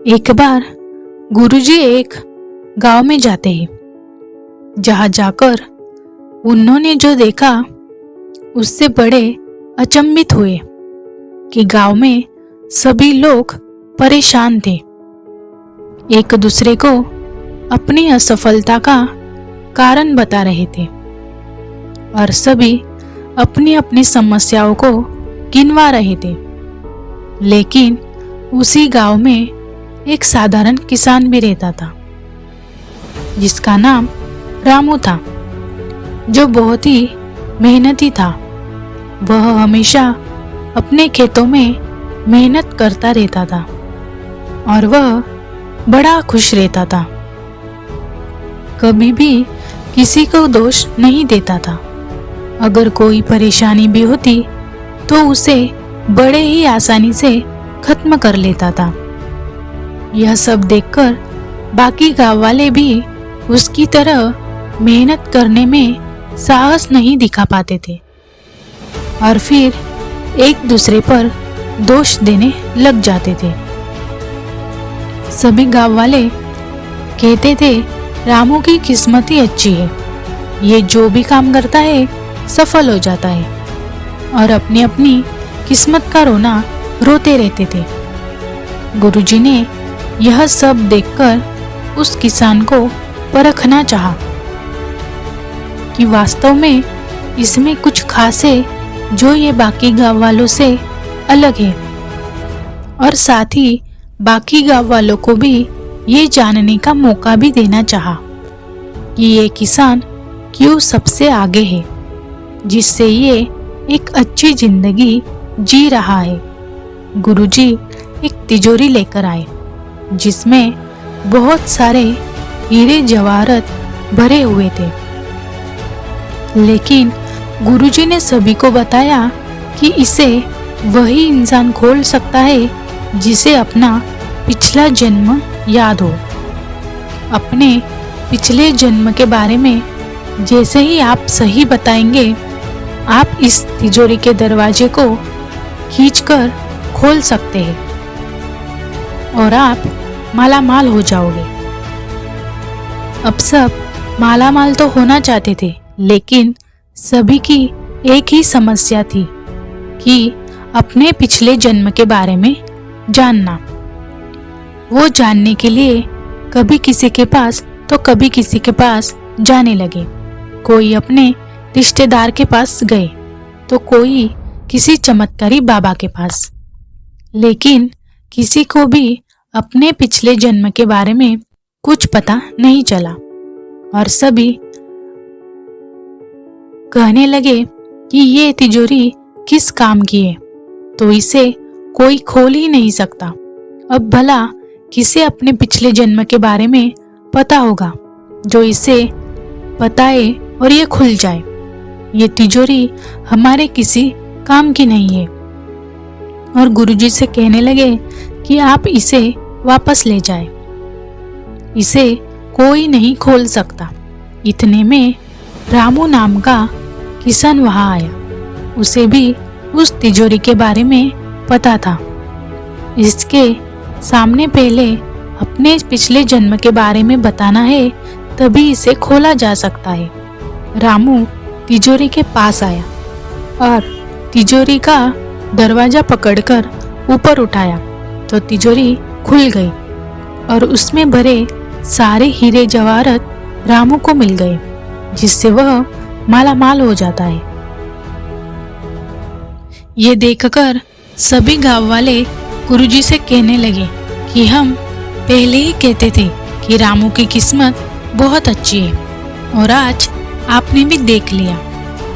एक बार गुरुजी एक गांव में जाते हैं। जहां जाकर उन्होंने जो देखा उससे बड़े अचंभित हुए कि गांव में सभी लोग परेशान थे, एक दूसरे को अपनी असफलता का कारण बता रहे थे और सभी अपनी अपनी समस्याओं को गिनवा रहे थे। लेकिन उसी गांव में एक साधारण किसान भी रहता था जिसका नाम रामू था, जो बहुत ही मेहनती था। वह हमेशा अपने खेतों में मेहनत करता रहता था और वह बड़ा खुश रहता था। कभी भी किसी को दोष नहीं देता था। अगर कोई परेशानी भी होती तो उसे बड़े ही आसानी से खत्म कर लेता था। यह सब देखकर बाकी गांव वाले भी उसकी तरह मेहनत करने में साहस नहीं दिखा पाते थे और फिर एक दूसरे पर दोष देने लग जाते थे। सभी गांव वाले कहते थे, रामू की किस्मत ही अच्छी है, ये जो भी काम करता है सफल हो जाता है, और अपनी अपनी किस्मत का रोना रोते रहते थे। गुरुजी ने यह सब देखकर उस किसान को परखना चाहा कि वास्तव में इसमें कुछ खास है जो ये बाकी गांव वालों से अलग है, और साथ ही बाकी गांव वालों को भी ये जानने का मौका भी देना चाहा कि ये किसान क्यों सबसे आगे है, जिससे ये एक अच्छी जिंदगी जी रहा है। गुरुजी एक तिजोरी लेकर आए जिसमें बहुत सारे हीरे जवाहरात भरे हुए थे। लेकिन गुरुजी ने सभी को बताया कि इसे वही इंसान खोल सकता है जिसे अपना पिछला जन्म याद हो। अपने पिछले जन्म के बारे में जैसे ही आप सही बताएंगे, आप इस तिजोरी के दरवाजे को खींचकर खोल सकते हैं और आप मालामाल हो जाओगे। अब सब मालामाल तो होना चाहते थे, लेकिन सभी की एक ही समस्या थी कि अपने पिछले जन्म के बारे में जानना। वो जानने के लिए कभी किसी के पास तो कभी किसी के पास जाने लगे। कोई अपने रिश्तेदार के पास गए तो कोई किसी चमत्कारी बाबा के पास, लेकिन किसी को भी अपने पिछले जन्म के बारे में कुछ पता नहीं चला और सभी कहने लगे कि ये तिजोरी किस काम की है, तो इसे कोई खोल ही नहीं सकता। अब भला किसे अपने पिछले जन्म के बारे में पता होगा जो इसे बताए और ये खुल जाए। ये तिजोरी हमारे किसी काम की नहीं है। और गुरुजी से कहने लगे कि आप इसे वापस ले जाए, इसे कोई नहीं खोल सकता। इतने में रामू नाम का किसान वहां आया। उसे भी उस तिजोरी के बारे में पता था। इसके सामने पहले अपने पिछले जन्म के बारे में बताना है, तभी इसे खोला जा सकता है। रामू तिजोरी के पास आया और तिजोरी का दरवाजा पकड़कर ऊपर उठाया तो तिजोरी खुल गई और उसमें भरे सारे हीरे जवाहरात रामू को मिल गए, जिससे वह मालामाल हो जाता है। ये देखकर सभी गांव वाले गुरुजी से कहने लगे कि हम पहले ही कहते थे कि रामू की किस्मत बहुत अच्छी है, और आज आपने भी देख लिया।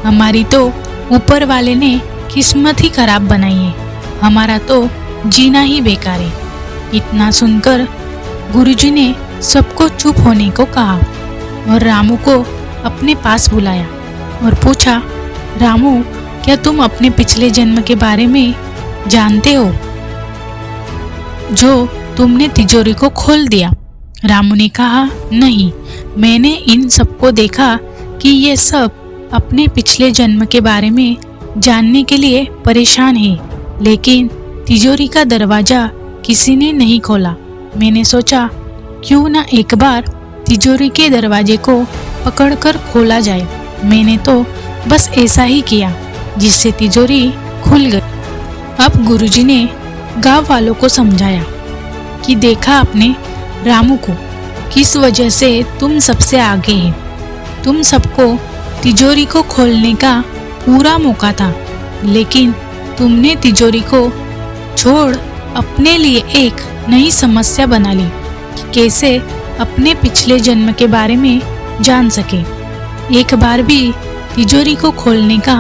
हमारी तो ऊपर वाले ने किस्मत ही खराब बनाई है, हमारा तो जीना ही बेकार है। इतना सुनकर गुरुजी ने सबको चुप होने को कहा और रामू को अपने पास बुलाया और पूछा, रामू, क्या तुम अपने पिछले जन्म के बारे में जानते हो जो तुमने तिजोरी को खोल दिया? रामू ने कहा, नहीं, मैंने इन सबको देखा कि ये सब अपने पिछले जन्म के बारे में जानने के लिए परेशान है, लेकिन तिजोरी का दरवाजा किसी ने नहीं खोला। मैंने सोचा क्यों ना एक बार तिजोरी के दरवाजे को पकड़कर खोला जाए। मैंने तो बस ऐसा ही किया, जिससे तिजोरी खुल गई। अब गुरुजी ने गांव वालों को समझाया कि देखा आपने रामू को, किस वजह से तुम सबसे आगे हैं। तुम सबको तिजोरी को खोलने का पूरा मौका था, लेकिन तुमने तिजोरी को छोड़ अपने लिए एक नई समस्या बना ली कि कैसे अपने पिछले जन्म के बारे में जान सके। एक बार भी तिजोरी को खोलने का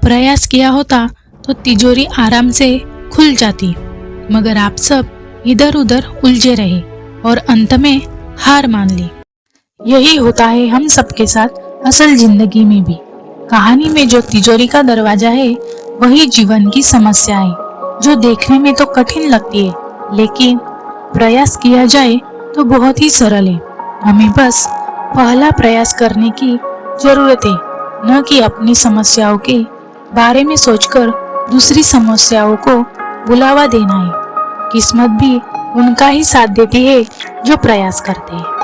प्रयास किया होता तो तिजोरी आराम से खुल जाती, मगर आप सब इधर उधर उलझे रहे और अंत में हार मान ली। यही होता है हम सबके साथ असल जिंदगी में भी। कहानी में जो तिजोरी का दरवाजा है वही जीवन की समस्या है, जो देखने में तो कठिन लगती है, लेकिन प्रयास किया जाए तो बहुत ही सरल है। हमें बस पहला प्रयास करने की जरूरत है, न कि अपनी समस्याओं के बारे में सोचकर दूसरी समस्याओं को बुलावा देना है। किस्मत भी उनका ही साथ देती है जो प्रयास करते हैं।